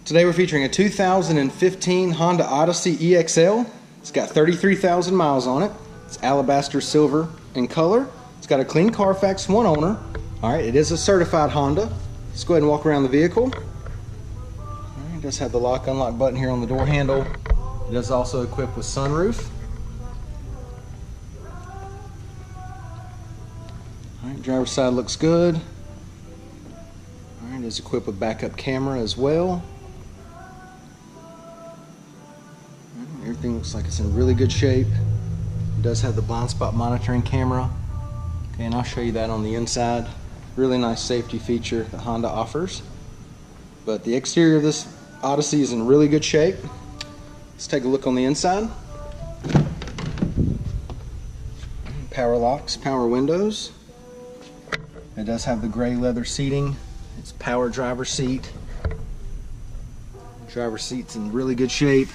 Today we're featuring a 2015 Honda Odyssey EXL. It's got 33,000 miles on it. It's alabaster silver in color. It's got a clean Carfax, one owner. Alright, it is a certified Honda. Let's go ahead and walk around the vehicle. Alright, it does have the lock unlock button here on the door handle. It is also equipped with sunroof. Alright, driver's side looks good. Alright, it is equipped with backup camera as well. Everything looks like it's in really good shape. It does have the blind spot monitoring camera. Okay, and I'll show you that on the inside. Really nice safety feature that Honda offers. But the exterior of this Odyssey is in really good shape. Let's take a look on the inside. Power locks, power windows. It does have the gray leather seating. It's power driver seat. Driver seat's in really good shape.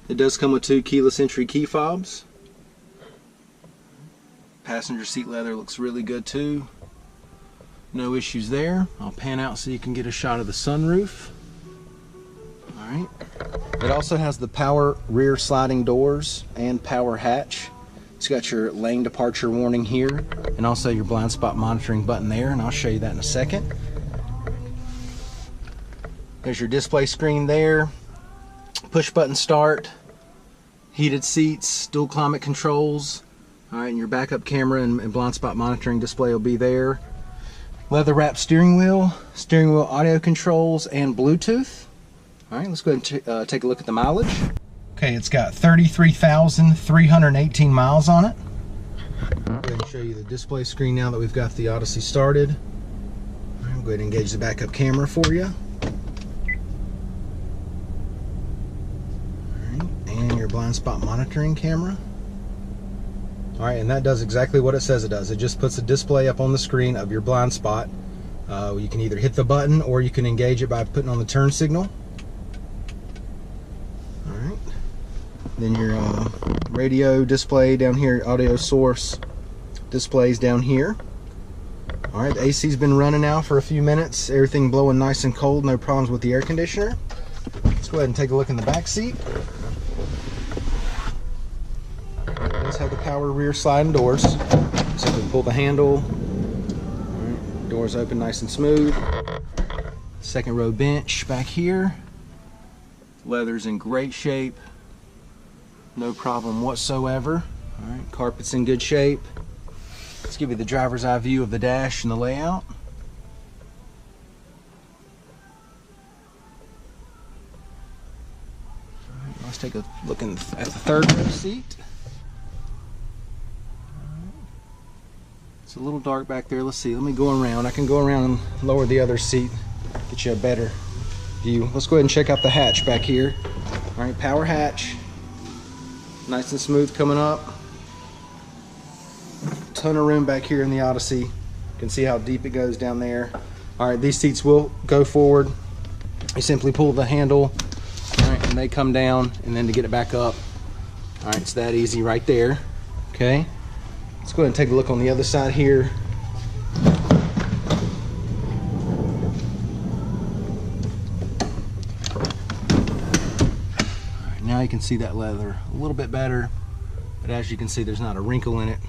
It does come with 2 keyless entry key fobs. Passenger seat leather looks really good too. No issues there. I'll pan out so you can get a shot of the sunroof. Alright. It also has the power rear sliding doors and power hatch. It's got your lane departure warning here and also your blind spot monitoring button there, and I'll show you that in a second. There's your display screen there. Push button start, heated seats, dual climate controls. Alright, and your backup camera and blind spot monitoring display will be there. Leather wrapped steering wheel audio controls, and Bluetooth. Alright, let's go ahead and take a look at the mileage. Okay, it's got 33,318 miles on it. I'll go ahead and show you the display screen now that we've got the Odyssey started. Alright, I'll go ahead and engage the backup camera for you. Blind spot monitoring camera. Alright, and that does exactly what it says it does. It just puts a display up on the screen of your blind spot. You can either hit the button or you can engage it by putting on the turn signal. Alright, then your radio display down here, audio source displays down here. Alright, the AC's been running now for a few minutes. Everything blowing nice and cold, no problems with the air conditioner. Let's go ahead and take a look in the back seat. It does have the power rear sliding doors. Simply pull the handle. Right, doors open nice and smooth. Second row bench back here. Leather's in great shape. No problem whatsoever. Alright, carpet's in good shape. Let's give you the driver's eye view of the dash and the layout. Alright, let's take a look at the third row seat. It's a little dark back there. Let's see. Let me go around. I can go around and lower the other seat, get you a better view. Let's go ahead and check out the hatch back here. All right, power hatch. Nice and smooth coming up. Ton of room back here in the Odyssey. You can see how deep it goes down there. All right, these seats will go forward. You simply pull the handle, all right, and they come down, and then to get it back up. All right, it's that easy right there. Okay. Let's go ahead and take a look on the other side here. Alright, now you can see that leather a little bit better, but as you can see, there's not a wrinkle in it.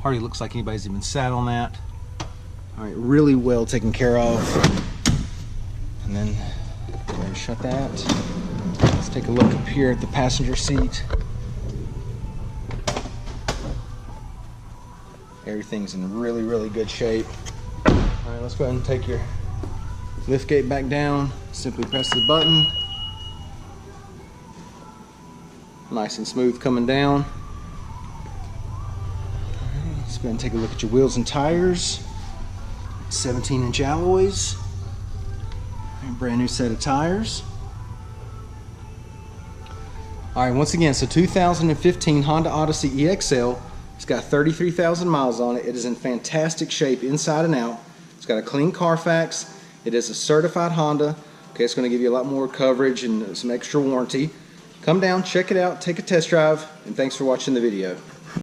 Hardly looks like anybody's even sat on that. Alright, really well taken care of. And then go ahead and shut that. Let's take a look up here at the passenger seat. Everything's in really, really good shape. Alright, let's go ahead and take your lift gate back down. Simply press the button. Nice and smooth coming down. Alright, let's go ahead and take a look at your wheels and tires. 17-inch alloys. Alright, brand new set of tires. Alright, once again, so 2015 Honda Odyssey EXL. It's got 33,000 miles on it. It is in fantastic shape inside and out. It's got a clean Carfax. It is a certified Honda. Okay, it's going to give you a lot more coverage and some extra warranty. Come down, check it out, take a test drive, and thanks for watching the video.